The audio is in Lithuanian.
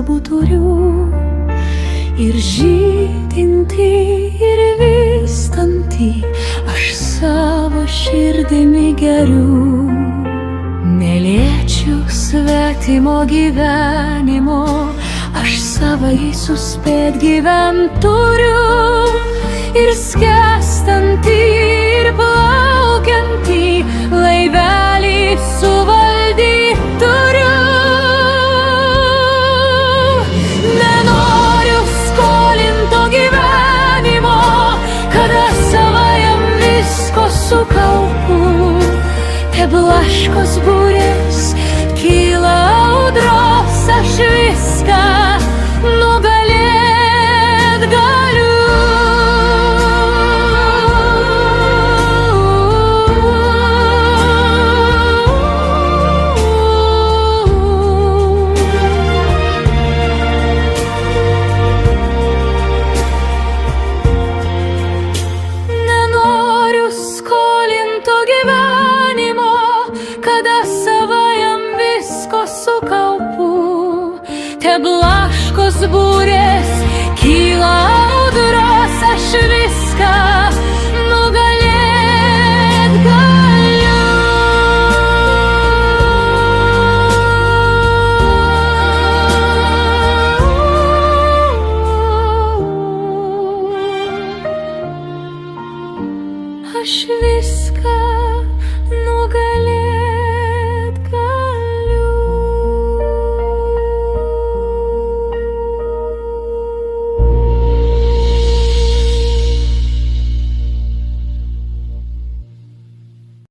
nuostabų turiu. Ir žydintį, ir vystantį aš savo širdimi geriu. Neliečiu svetimo gyvenimo, aš savai suspėt gyvent turiu. Ir skęstantį, ir plaukiantį laivelį suvaldyt turiu. Nenoriu skolinto gyvenimo, kada savajam visko sukaupu. Teblaškos burės, kyla audros, aš viską nugalėt galiu. Nenoriu skolinto gyvenimo, kada savajam visko sukaupu. Teblaškos burės, kyla audros, aš viską nugalėt galiu. Aš viską